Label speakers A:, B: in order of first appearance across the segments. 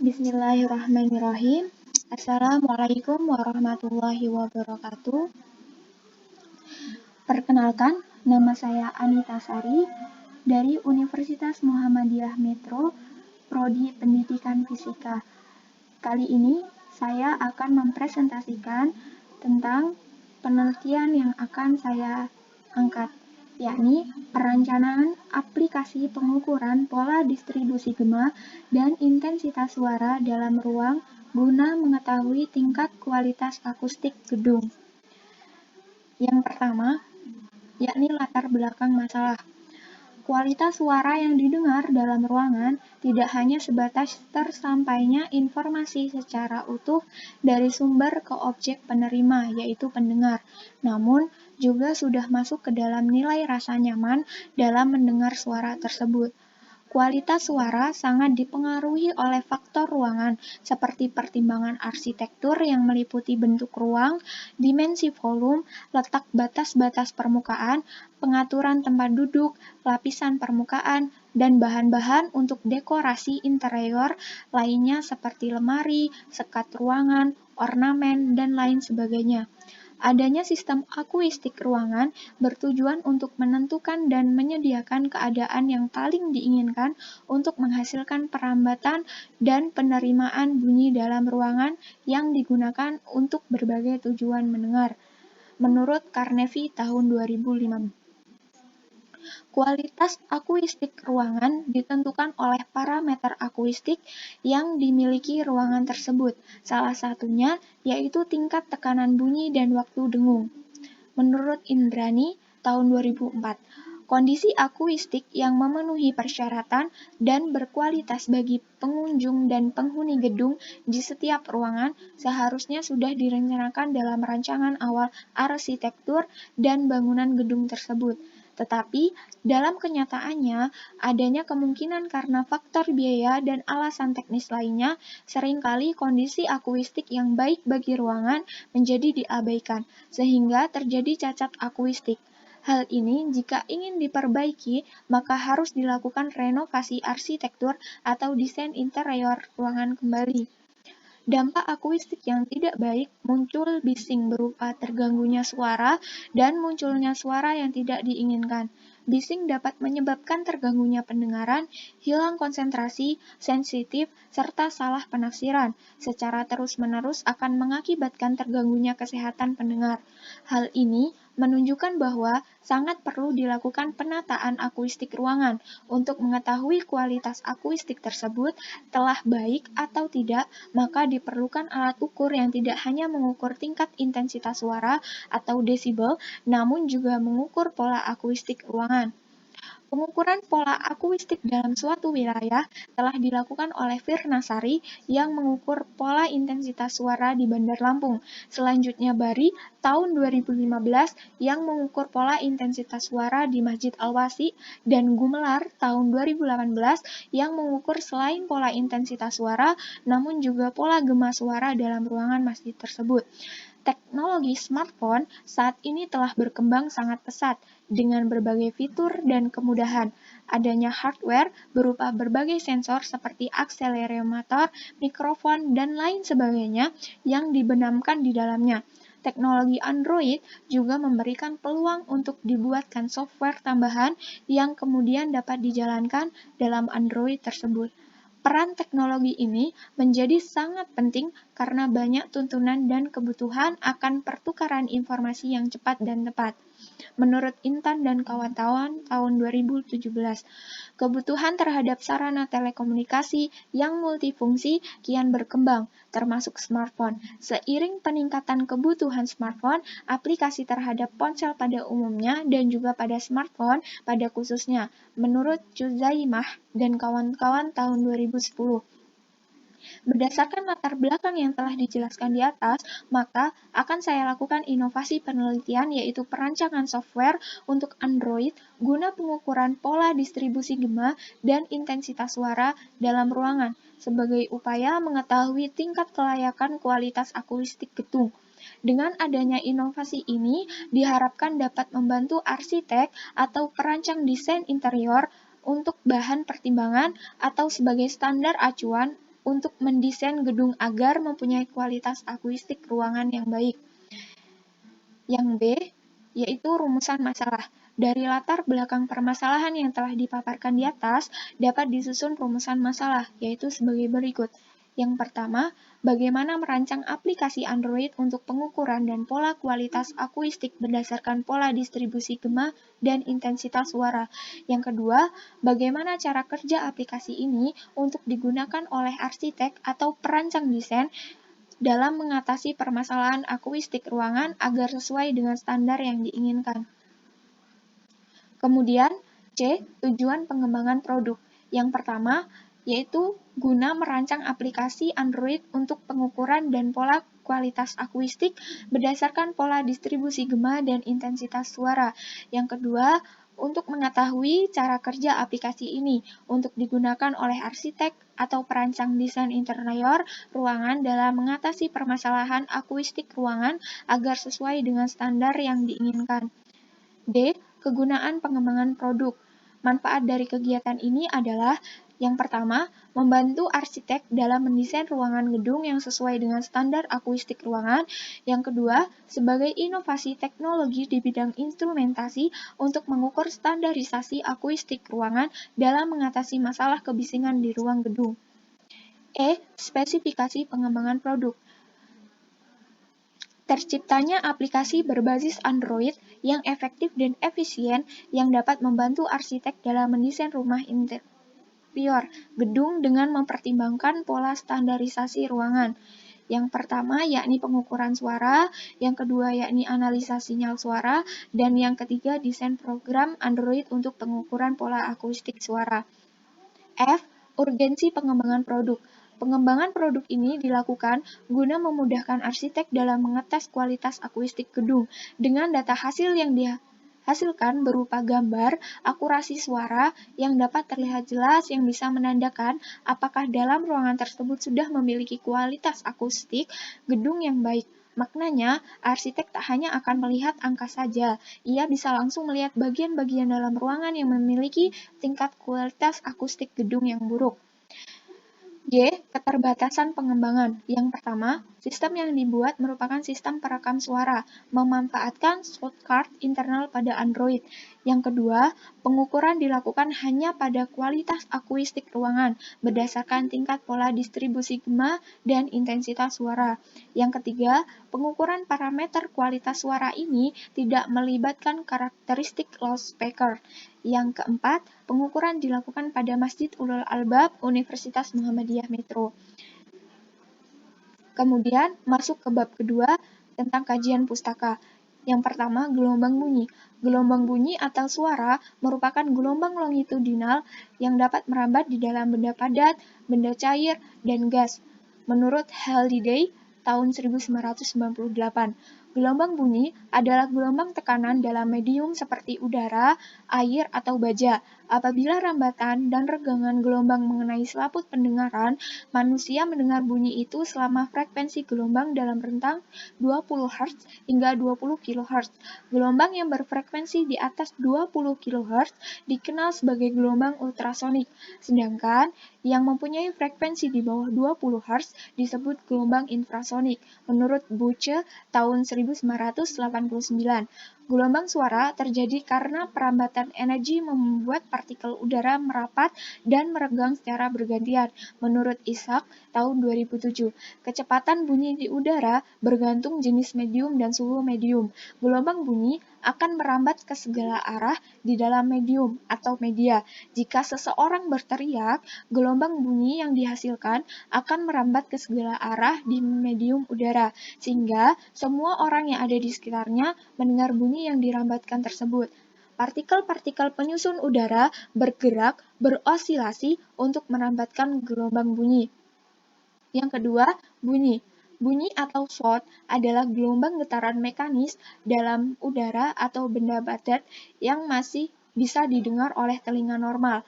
A: Bismillahirrahmanirrahim. Assalamualaikum warahmatullahi wabarakatuh. Perkenalkan, nama saya Anita Sari dari Universitas Muhammadiyah Metro, Prodi Pendidikan Fisika. Kali ini saya akan mempresentasikan tentang penelitian yang akan saya angkat, yakni perencanaan aplikasi pengukuran pola distribusi gema dan intensitas suara dalam ruang guna mengetahui tingkat kualitas akustik gedung. Yang pertama, yakni latar belakang masalah. Kualitas suara yang didengar dalam ruangan tidak hanya sebatas tersampainya informasi secara utuh dari sumber ke objek penerima, yaitu pendengar, namun juga sudah masuk ke dalam nilai rasa nyaman dalam mendengar suara tersebut. Kualitas suara sangat dipengaruhi oleh faktor ruangan, seperti pertimbangan arsitektur yang meliputi bentuk ruang, dimensi volume, letak batas-batas permukaan, pengaturan tempat duduk, lapisan permukaan, dan bahan-bahan untuk dekorasi interior lainnya seperti lemari, sekat ruangan, ornamen, dan lain sebagainya. Adanya sistem akuistik ruangan bertujuan untuk menentukan dan menyediakan keadaan yang paling diinginkan untuk menghasilkan perambatan dan penerimaan bunyi dalam ruangan yang digunakan untuk berbagai tujuan mendengar. Menurut Carnevy tahun 2005. Kualitas akuistik ruangan ditentukan oleh parameter akuistik yang dimiliki ruangan tersebut, salah satunya yaitu tingkat tekanan bunyi dan waktu dengung. Menurut Indrani, tahun 2004, kondisi akuistik yang memenuhi persyaratan dan berkualitas bagi pengunjung dan penghuni gedung di setiap ruangan seharusnya sudah direncanakan dalam rancangan awal arsitektur dan bangunan gedung tersebut. Tetapi, dalam kenyataannya, adanya kemungkinan karena faktor biaya dan alasan teknis lainnya, seringkali kondisi akuistik yang baik bagi ruangan menjadi diabaikan, sehingga terjadi cacat akuistik. Hal ini jika ingin diperbaiki, maka harus dilakukan renovasi arsitektur atau desain interior ruangan kembali. Dampak akuistik yang tidak baik muncul bising berupa terganggunya suara dan munculnya suara yang tidak diinginkan. Bising dapat menyebabkan terganggunya pendengaran, hilang konsentrasi, sensitif, serta salah penafsiran. Secara terus-menerus akan mengakibatkan terganggunya kesehatan pendengar. Hal ini menunjukkan bahwa sangat perlu dilakukan penataan akuistik ruangan untuk mengetahui kualitas akuistik tersebut telah baik atau tidak, maka diperlukan alat ukur yang tidak hanya mengukur tingkat intensitas suara atau desibel, namun juga mengukur pola akuistik ruangan. Pengukuran pola akuistik dalam suatu wilayah telah dilakukan oleh Virnasari yang mengukur pola intensitas suara di Bandar Lampung. Selanjutnya Bari tahun 2015 yang mengukur pola intensitas suara di Masjid Al-Wasi dan Gumelar tahun 2018 yang mengukur selain pola intensitas suara namun juga pola gema suara dalam ruangan masjid tersebut. Teknologi smartphone saat ini telah berkembang sangat pesat dengan berbagai fitur dan kemudahan. Adanya hardware berupa berbagai sensor seperti akselerometer, mikrofon, dan lain sebagainya yang dibenamkan di dalamnya. Teknologi Android juga memberikan peluang untuk dibuatkan software tambahan yang kemudian dapat dijalankan dalam Android tersebut. Peran teknologi ini menjadi sangat penting karena banyak tuntunan dan kebutuhan akan pertukaran informasi yang cepat dan tepat. Menurut Intan dan kawan-kawan tahun 2017, kebutuhan terhadap sarana telekomunikasi yang multifungsi kian berkembang, termasuk smartphone. Seiring peningkatan kebutuhan smartphone, aplikasi terhadap ponsel pada umumnya dan juga pada smartphone pada khususnya, menurut Cuzaimah dan kawan-kawan tahun 2010. Berdasarkan latar belakang yang telah dijelaskan di atas, maka akan saya lakukan inovasi penelitian yaitu perancangan software untuk Android guna pengukuran pola distribusi gema dan intensitas suara dalam ruangan sebagai upaya mengetahui tingkat kelayakan kualitas akuistik gedung. Dengan adanya inovasi ini, diharapkan dapat membantu arsitek atau perancang desain interior untuk bahan pertimbangan atau sebagai standar acuan untuk mendesain gedung agar mempunyai kualitas akustik ruangan yang baik. Yang B, yaitu rumusan masalah. Dari latar belakang permasalahan yang telah dipaparkan di atas, dapat disusun rumusan masalah, yaitu sebagai berikut. Yang pertama, bagaimana merancang aplikasi Android untuk pengukuran dan pola kualitas akustik berdasarkan pola distribusi gema dan intensitas suara. Yang kedua, bagaimana cara kerja aplikasi ini untuk digunakan oleh arsitek atau perancang desain dalam mengatasi permasalahan akustik ruangan agar sesuai dengan standar yang diinginkan. Kemudian, C. Tujuan pengembangan produk. Yang pertama, yaitu guna merancang aplikasi Android untuk pengukuran dan pola kualitas akustik berdasarkan pola distribusi gema dan intensitas suara. Yang kedua, untuk mengetahui cara kerja aplikasi ini untuk digunakan oleh arsitek atau perancang desain interior ruangan dalam mengatasi permasalahan akustik ruangan agar sesuai dengan standar yang diinginkan. D. Kegunaan pengembangan produk. Manfaat dari kegiatan ini adalah yang pertama, membantu arsitek dalam mendesain ruangan gedung yang sesuai dengan standar akustik ruangan. Yang kedua, sebagai inovasi teknologi di bidang instrumentasi untuk mengukur standarisasi akustik ruangan dalam mengatasi masalah kebisingan di ruang gedung. E. Spesifikasi pengembangan produk. Terciptanya aplikasi berbasis Android yang efektif dan efisien yang dapat membantu arsitek dalam mendesain rumah interior gedung dengan mempertimbangkan pola standarisasi ruangan. Yang pertama yakni pengukuran suara, yang kedua yakni analisa sinyal suara, dan yang ketiga desain program Android untuk pengukuran pola akustik suara. F. Urgensi pengembangan produk. Pengembangan produk ini dilakukan guna memudahkan arsitek dalam mengetes kualitas akustik gedung dengan data hasil yang dihasilkan berupa gambar, akurasi suara yang dapat terlihat jelas yang bisa menandakan apakah dalam ruangan tersebut sudah memiliki kualitas akustik gedung yang baik. Maknanya, arsitek tak hanya akan melihat angka saja, ia bisa langsung melihat bagian-bagian dalam ruangan yang memiliki tingkat kualitas akustik gedung yang buruk. G. Keterbatasan pengembangan. Yang pertama, sistem yang dibuat merupakan sistem perekam suara, memanfaatkan soundcard internal pada Android. Yang kedua, pengukuran dilakukan hanya pada kualitas akustik ruangan, berdasarkan tingkat pola distribusi gema dan intensitas suara. Yang ketiga, pengukuran parameter kualitas suara ini tidak melibatkan karakteristik loudspeaker. Yang keempat, pengukuran dilakukan pada Masjid Ulul Albab Universitas Muhammadiyah Metro. Kemudian masuk ke bab kedua tentang kajian pustaka. Yang pertama, gelombang bunyi. Gelombang bunyi atau suara merupakan gelombang longitudinal yang dapat merambat di dalam benda padat, benda cair, dan gas. Menurut Halliday, tahun 1998, gelombang bunyi adalah gelombang tekanan dalam medium seperti udara, air, atau baja. Apabila rambatan dan regangan gelombang mengenai selaput pendengaran, manusia mendengar bunyi itu selama frekuensi gelombang dalam rentang 20 Hz hingga 20 kHz. Gelombang yang berfrekuensi di atas 20 kHz dikenal sebagai gelombang ultrasonik, sedangkan yang mempunyai frekuensi di bawah 20 Hz disebut gelombang infrasonik. Menurut Buche, tahun 1989, gelombang suara terjadi karena perambatan energi membuat partikel udara merapat dan meregang secara bergantian. Menurut Isaac, tahun 2007, kecepatan bunyi di udara bergantung jenis medium dan suhu medium. Gelombang bunyi akan merambat ke segala arah di dalam medium atau media. Jika seseorang berteriak, gelombang bunyi yang dihasilkan akan merambat ke segala arah di medium udara, sehingga semua orang yang ada di sekitarnya mendengar bunyi yang dirambatkan tersebut. Partikel-partikel penyusun udara bergerak, berosilasi untuk merambatkan gelombang bunyi. Yang kedua, bunyi. Bunyi atau sound adalah gelombang getaran mekanis dalam udara atau benda padat yang masih bisa didengar oleh telinga normal,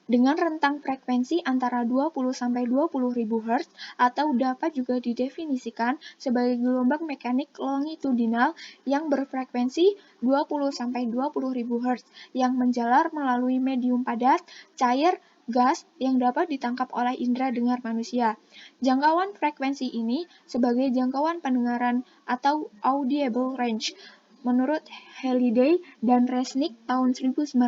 A: dengan rentang frekuensi antara 20–20.000 Hz atau dapat juga didefinisikan sebagai gelombang mekanik longitudinal yang berfrekuensi 20–20.000 Hz yang menjalar melalui medium padat, cair, gas yang dapat ditangkap oleh indera dengar manusia. Jangkauan frekuensi ini sebagai jangkauan pendengaran atau audible range. Menurut Halliday dan Resnick tahun 1996,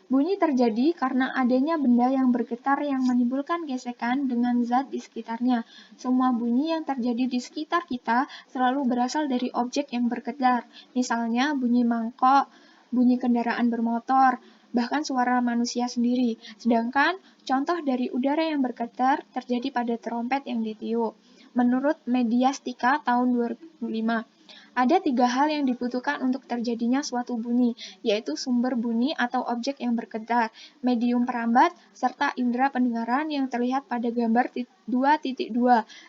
A: bunyi terjadi karena adanya benda yang bergetar yang menimbulkan gesekan dengan zat di sekitarnya. Semua bunyi yang terjadi di sekitar kita selalu berasal dari objek yang bergetar. Misalnya bunyi mangkok, bunyi kendaraan bermotor, bahkan suara manusia sendiri. Sedangkan contoh dari udara yang bergetar terjadi pada trompet yang ditiup. Menurut Mediastika tahun 2005, ada 3 hal yang dibutuhkan untuk terjadinya suatu bunyi, yaitu sumber bunyi atau objek yang bergetar, medium perambat, serta indera pendengaran yang terlihat pada gambar 2.2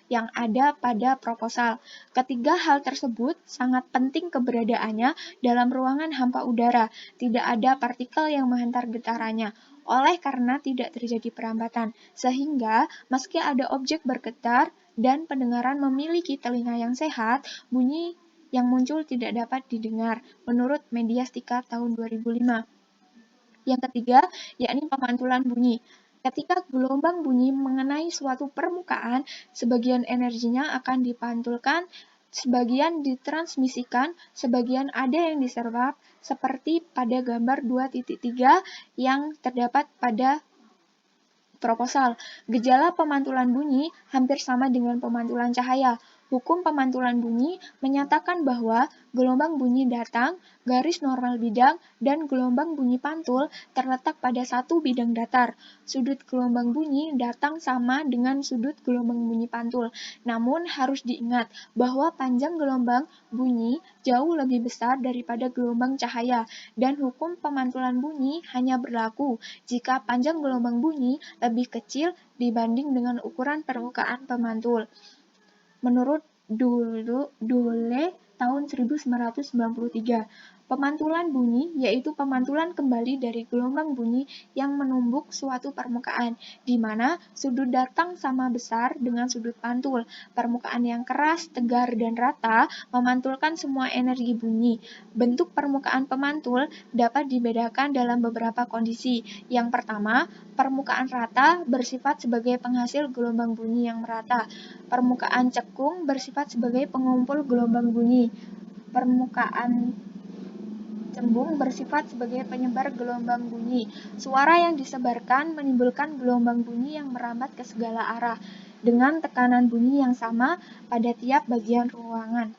A: yang ada pada proposal. Ketiga hal tersebut sangat penting keberadaannya dalam ruangan hampa udara. Tidak ada partikel yang menghantar getarannya. Oleh karena tidak terjadi perambatan, sehingga meski ada objek bergetar dan pendengaran memiliki telinga yang sehat, bunyi yang muncul tidak dapat didengar, menurut Mediastika tahun 2005. Yang ketiga, yakni pemantulan bunyi. Ketika gelombang bunyi mengenai suatu permukaan, sebagian energinya akan dipantulkan, sebagian ditransmisikan, sebagian ada yang diserap, seperti pada gambar 2.3 yang terdapat pada proposal. Gejala pemantulan bunyi hampir sama dengan pemantulan cahaya. Hukum pemantulan bunyi menyatakan bahwa gelombang bunyi datang, garis normal bidang, dan gelombang bunyi pantul terletak pada satu bidang datar. Sudut gelombang bunyi datang sama dengan sudut gelombang bunyi pantul. Namun harus diingat bahwa panjang gelombang bunyi jauh lebih besar daripada gelombang cahaya, dan hukum pemantulan bunyi hanya berlaku jika panjang gelombang bunyi lebih kecil dibanding dengan ukuran permukaan pemantul. Menurut Dole tahun 1993, pemantulan bunyi yaitu pemantulan kembali dari gelombang bunyi yang menumbuk suatu permukaan, di mana sudut datang sama besar dengan sudut pantul. Permukaan yang keras, tegar, dan rata memantulkan semua energi bunyi. Bentuk permukaan pemantul dapat dibedakan dalam beberapa kondisi. Yang pertama, permukaan rata bersifat sebagai penghasil gelombang bunyi yang merata. Permukaan cekung bersifat sebagai pengumpul gelombang bunyi. Permukaan cembung bersifat sebagai penyebar gelombang bunyi. Suara yang disebarkan menimbulkan gelombang bunyi yang merambat ke segala arah, dengan tekanan bunyi yang sama pada tiap bagian ruangan.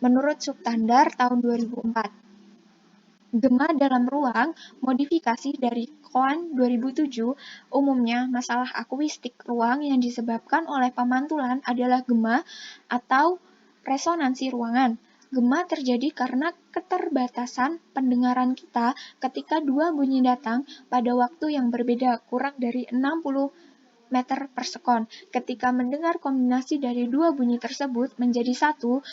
A: Menurut Subtandar tahun 2004, gema dalam ruang, modifikasi dari Kohn 2007, umumnya masalah akuistik ruang yang disebabkan oleh pemantulan adalah gema atau resonansi ruangan. Gema terjadi karena keterbatasan pendengaran kita ketika dua bunyi datang pada waktu yang berbeda, kurang dari 60 meter per sekon. Ketika mendengar kombinasi dari dua bunyi tersebut menjadi satu,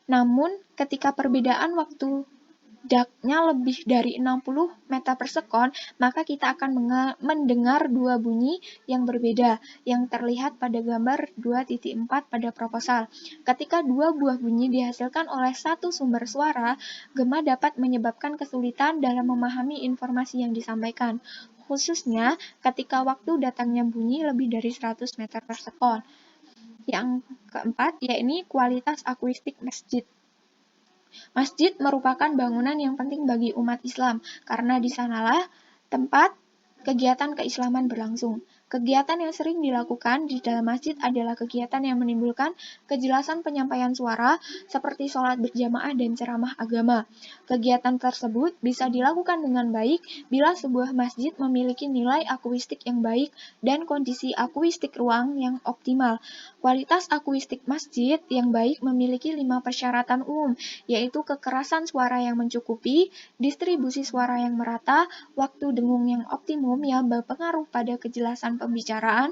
A: namun ketika perbedaan waktu daknya lebih dari 60 meter per sekon, maka kita akan mendengar dua bunyi yang berbeda, yang terlihat pada gambar 2.4 pada proposal. Ketika dua buah bunyi dihasilkan oleh satu sumber suara, gema dapat menyebabkan kesulitan dalam memahami informasi yang disampaikan, khususnya ketika waktu datangnya bunyi lebih dari 100 meter per sekon. Yang keempat, yakni kualitas akuistik masjid. Masjid merupakan bangunan yang penting bagi umat Islam, karena di sanalah tempat kegiatan keislaman berlangsung. Kegiatan yang sering dilakukan di dalam masjid adalah kegiatan yang menimbulkan kejelasan penyampaian suara, seperti sholat berjamaah dan ceramah agama. Kegiatan tersebut bisa dilakukan dengan baik bila sebuah masjid memiliki nilai akuistik yang baik dan kondisi akuistik ruang yang optimal. Kualitas akuistik masjid yang baik memiliki 5 persyaratan umum, yaitu kekerasan suara yang mencukupi, distribusi suara yang merata, waktu dengung yang optimum yang berpengaruh pada kejelasan pembicaraan,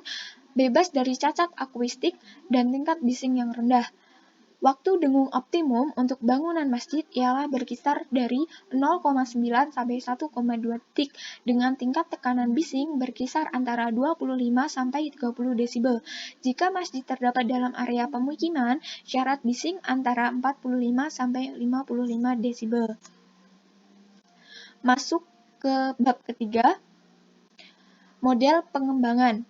A: bebas dari cacat akuistik, dan tingkat bising yang rendah. Waktu dengung optimum untuk bangunan masjid ialah berkisar dari 0,9 sampai 1,2 detik, dengan tingkat tekanan bising berkisar antara 25 sampai 30 desibel. Jika masjid terdapat dalam area pemukiman, syarat bising antara 45 sampai 55 desibel. Masuk ke bab ketiga, Model pengembangan.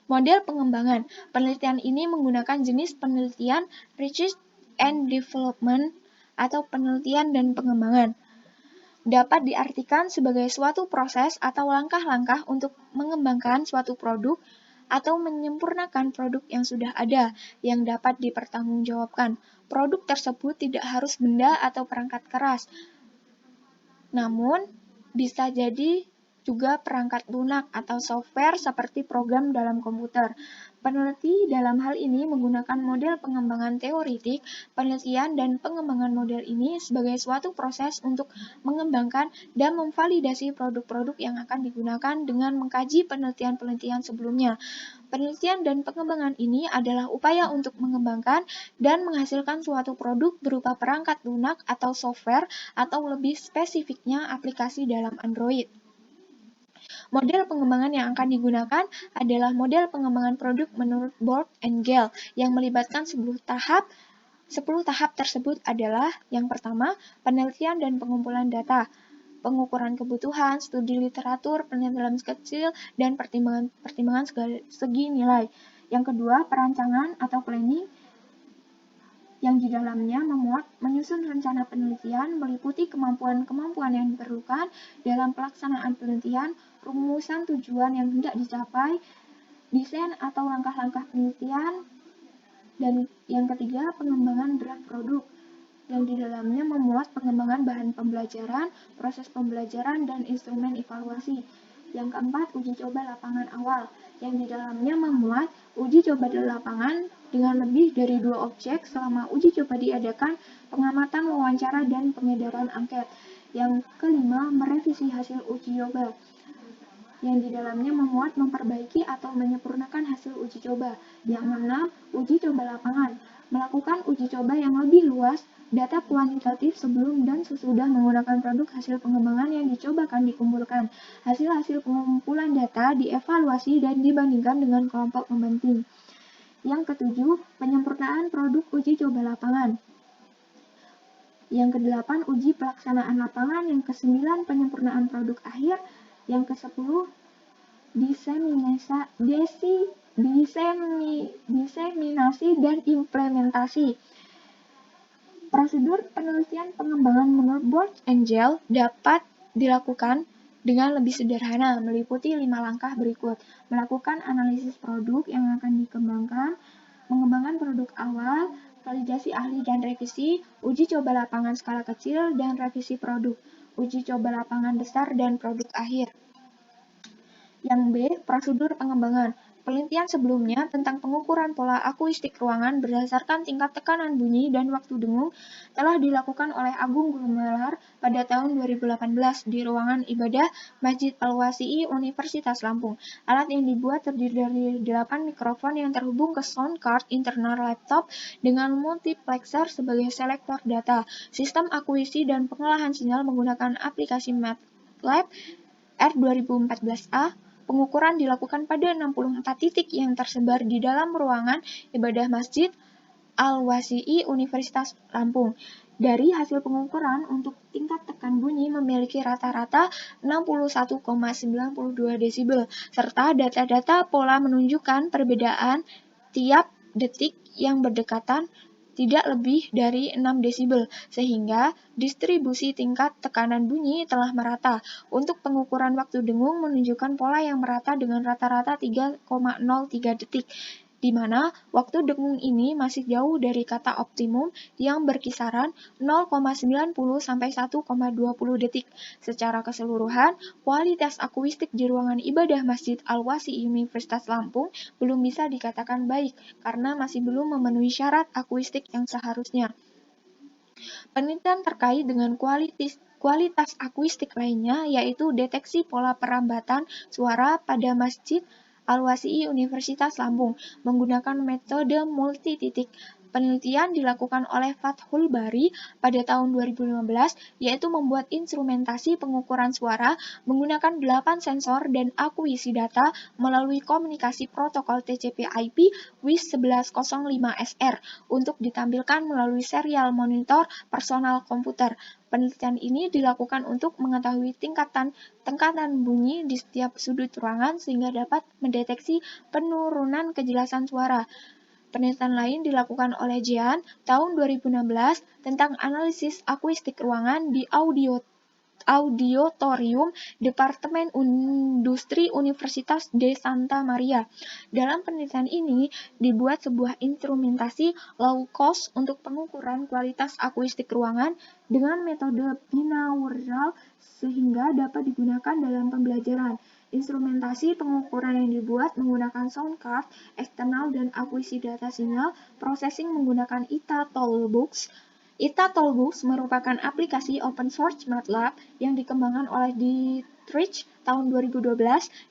A: Model pengembangan. Penelitian ini menggunakan jenis penelitian research and development atau penelitian dan pengembangan. Dapat diartikan sebagai suatu proses atau langkah-langkah untuk mengembangkan suatu produk atau menyempurnakan produk yang sudah ada yang dapat dipertanggungjawabkan. Produk tersebut tidak harus benda atau perangkat keras, namun bisa jadi juga perangkat lunak atau software seperti program dalam komputer. Peneliti dalam hal ini menggunakan model pengembangan teoritik. Penelitian dan pengembangan model ini sebagai suatu proses untuk mengembangkan dan memvalidasi produk-produk yang akan digunakan dengan mengkaji penelitian-penelitian sebelumnya. Penelitian dan pengembangan ini adalah upaya untuk mengembangkan dan menghasilkan suatu produk berupa perangkat lunak atau software atau lebih spesifiknya aplikasi dalam Android. Model pengembangan yang akan digunakan adalah model pengembangan produk menurut Board and Gale yang melibatkan 10 tahap. 10 tahap tersebut adalah yang pertama, penelitian dan pengumpulan data, pengukuran kebutuhan, studi literatur, penilaian kecil, dan pertimbangan segi nilai. Yang kedua, perancangan atau planning, yang di dalamnya memuat menyusun rencana penelitian, meliputi kemampuan-kemampuan yang diperlukan dalam pelaksanaan penelitian, rumusan tujuan yang hendak dicapai, desain atau langkah-langkah penelitian, dan yang ketiga, pengembangan draft produk, yang di dalamnya memuat pengembangan bahan pembelajaran, proses pembelajaran, dan instrumen evaluasi. Yang keempat, uji coba lapangan awal, yang di dalamnya memuat uji coba di lapangan dengan lebih dari 2 objek selama uji coba diadakan, pengamatan, wawancara, dan pengedaran angket. Yang kelima, merevisi hasil uji coba, yang di dalamnya memuat memperbaiki atau menyempurnakan hasil uji coba. Yang keenam, uji coba lapangan, melakukan uji coba yang lebih luas, data kuantitatif sebelum dan sesudah menggunakan produk hasil pengembangan yang dicobakan dikumpulkan. Hasil-hasil pengumpulan data dievaluasi dan dibandingkan dengan kelompok pembanding. Yang ketujuh, penyempurnaan produk uji coba lapangan. Yang kedelapan, uji pelaksanaan lapangan. Yang kesembilan, penyempurnaan produk akhir. Yang kesepuluh, diseminasi dan implementasi. Prosedur penelitian pengembangan menurut Board and Gale dapat dilakukan dengan lebih sederhana, meliputi 5 langkah berikut. Melakukan analisis produk yang akan dikembangkan, mengembangkan produk awal, validasi ahli dan revisi, uji coba lapangan skala kecil, dan revisi produk, uji coba lapangan besar, dan produk akhir. Yang B, prosedur pengembangan. Penelitian sebelumnya tentang pengukuran pola akuistik ruangan berdasarkan tingkat tekanan bunyi dan waktu dengung telah dilakukan oleh Agung Gumelar pada tahun 2018 di ruangan ibadah Masjid Al-Wasi'i Universitas Lampung. Alat yang dibuat terdiri dari 8 mikrofon yang terhubung ke sound card internal laptop dengan multiplexer sebagai selektor data. Sistem akuisisi dan pengolahan sinyal menggunakan aplikasi MATLAB R2014A. Pengukuran dilakukan pada 64 titik yang tersebar di dalam ruangan ibadah Masjid Al-Wasi'i Universitas Lampung. Dari hasil pengukuran untuk tingkat tekan bunyi memiliki rata-rata 61,92 desibel, serta data-data pola menunjukkan perbedaan tiap detik yang berdekatan tidak lebih dari 6 desibel, sehingga distribusi tingkat tekanan bunyi telah merata. Untuk pengukuran waktu dengung menunjukkan pola yang merata dengan rata-rata 3,03 detik, di mana waktu dengung ini masih jauh dari kata optimum yang berkisaran 0,90 sampai 1,20 detik. Secara keseluruhan, kualitas akuistik di ruangan ibadah Masjid Al-Wasi'i Universitas Lampung belum bisa dikatakan baik karena masih belum memenuhi syarat akuistik yang seharusnya. Penelitian terkait dengan kualitas akuistik lainnya yaitu deteksi pola perambatan suara pada Masjid Al-Wasi'i Universitas Lampung menggunakan metode multi titik. Penelitian dilakukan oleh Fathul Bari pada tahun 2015, yaitu membuat instrumentasi pengukuran suara menggunakan 8 sensor dan akuisisi data melalui komunikasi protokol TCP/IP WIS 1105SR untuk ditampilkan melalui serial monitor personal komputer. Penelitian ini dilakukan untuk mengetahui tingkatan bunyi di setiap sudut ruangan sehingga dapat mendeteksi penurunan kejelasan suara. Penelitian lain dilakukan oleh Jean tahun 2016 tentang analisis akustik ruangan di Auditorium Departemen Industri Universitas de Santa Maria. Dalam penelitian ini, dibuat sebuah instrumentasi low cost untuk pengukuran kualitas akustik ruangan dengan metode binaural sehingga dapat digunakan dalam pembelajaran. Instrumentasi pengukuran yang dibuat menggunakan sound card eksternal dan akuisisi data sinyal processing menggunakan ITA Toolbox. ITA Toolbox merupakan aplikasi open source MATLAB yang dikembangkan oleh Dietrich tahun 2012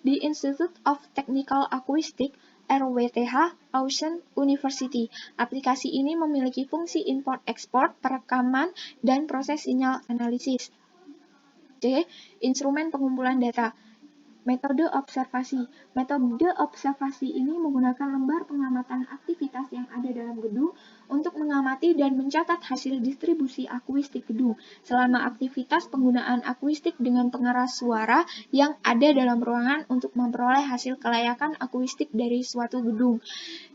A: di Institute of Technical Acoustics RWTH Auburn University. Aplikasi ini memiliki fungsi import-ekspor, perekaman, dan proses sinyal analisis. D. Instrumen pengumpulan data. Metode observasi. Metode observasi ini menggunakan lembar pengamatan aktivitas yang ada dalam gedung untuk mengamati dan mencatat hasil distribusi akustik gedung selama aktivitas penggunaan akustik dengan pengeras suara yang ada dalam ruangan untuk memperoleh hasil kelayakan akustik dari suatu gedung.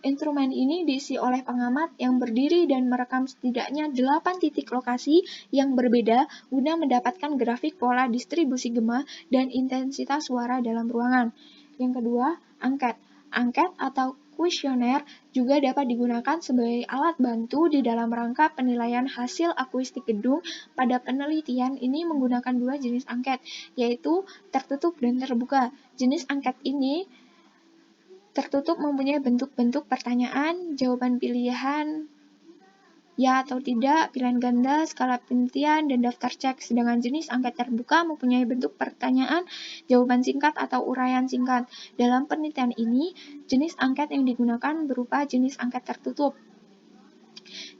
A: Instrumen ini diisi oleh pengamat yang berdiri dan merekam setidaknya 8 titik lokasi yang berbeda guna mendapatkan grafik pola distribusi gema dan intensitas suara dalam ruangan. Yang kedua, angket. Angket atau kuesioner juga dapat digunakan sebagai alat bantu di dalam rangka penilaian hasil akustik gedung. Pada penelitian ini menggunakan 2 jenis angket, yaitu tertutup dan terbuka. Jenis angket ini tertutup mempunyai bentuk-bentuk pertanyaan, jawaban pilihan ya atau tidak, pilihan ganda, skala penelitian, dan daftar cek. Sedangkan jenis angket terbuka mempunyai bentuk pertanyaan, jawaban singkat atau uraian singkat. Dalam penelitian ini, jenis angket yang digunakan berupa jenis angket tertutup,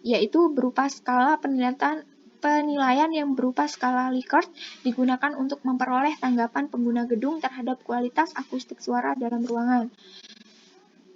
A: yaitu berupa skala penilaian yang berupa skala Likert digunakan untuk memperoleh tanggapan pengguna gedung terhadap kualitas akustik suara dalam ruangan.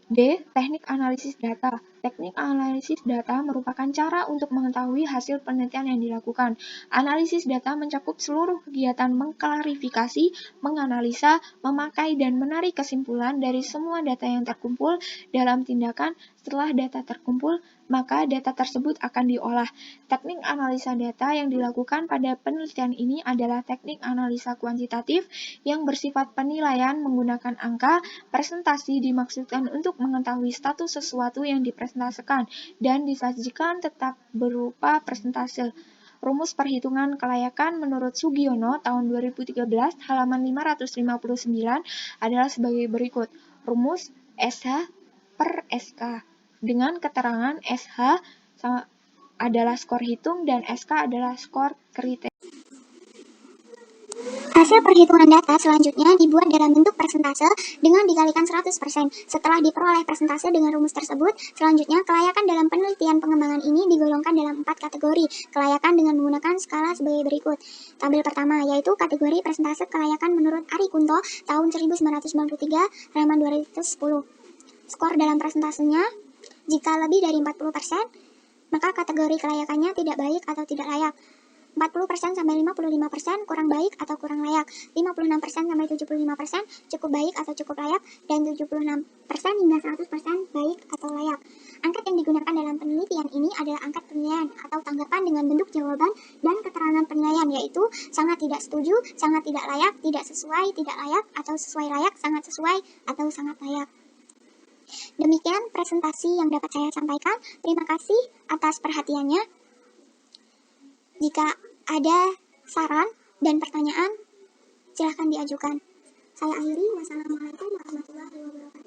A: D. Teknik analisis data. Teknik analisis data merupakan cara untuk mengetahui hasil penelitian yang dilakukan. Analisis data mencakup seluruh kegiatan mengklarifikasi, menganalisa, memakai, dan menarik kesimpulan dari semua data yang terkumpul dalam tindakan. Setelah data terkumpul, maka data tersebut akan diolah. Teknik analisa data yang dilakukan pada penelitian ini adalah teknik analisa kuantitatif yang bersifat penilaian menggunakan angka. Presentasi dimaksudkan untuk mengetahui status sesuatu yang dipresentasikan dan disajikan tetap berupa presentase. Rumus perhitungan kelayakan menurut Sugiono tahun 2013 halaman 559 adalah sebagai berikut. Rumus SH per SK dengan keterangan SH adalah skor hitung dan SK adalah skor kriteria.
B: Hasil perhitungan data selanjutnya dibuat dalam bentuk persentase dengan dikalikan 100%. Setelah diperoleh persentase dengan rumus tersebut, selanjutnya kelayakan dalam penelitian pengembangan ini digolongkan dalam 4 kategori kelayakan dengan menggunakan skala sebagai berikut. Tabel pertama yaitu kategori persentase kelayakan menurut Ari Kunto tahun 1993 halaman 210. Skor dalam persentasenya, jika lebih dari 40%, maka kategori kelayakannya tidak baik atau tidak layak. 40% sampai 55% kurang baik atau kurang layak, 56% sampai 75% cukup baik atau cukup layak, dan 76% hingga 100% baik atau layak. Angket yang digunakan dalam penelitian ini adalah angket penilaian atau tanggapan dengan bentuk jawaban dan keterangan penilaian, yaitu sangat tidak setuju, sangat tidak layak, tidak sesuai, tidak layak, atau sesuai layak, sangat sesuai, atau sangat layak. Demikian presentasi yang dapat saya sampaikan. Terima kasih atas perhatiannya. Jika ada saran dan pertanyaan, silahkan diajukan. Saya akhiri. Wassalamualaikum warahmatullahi wabarakatuh.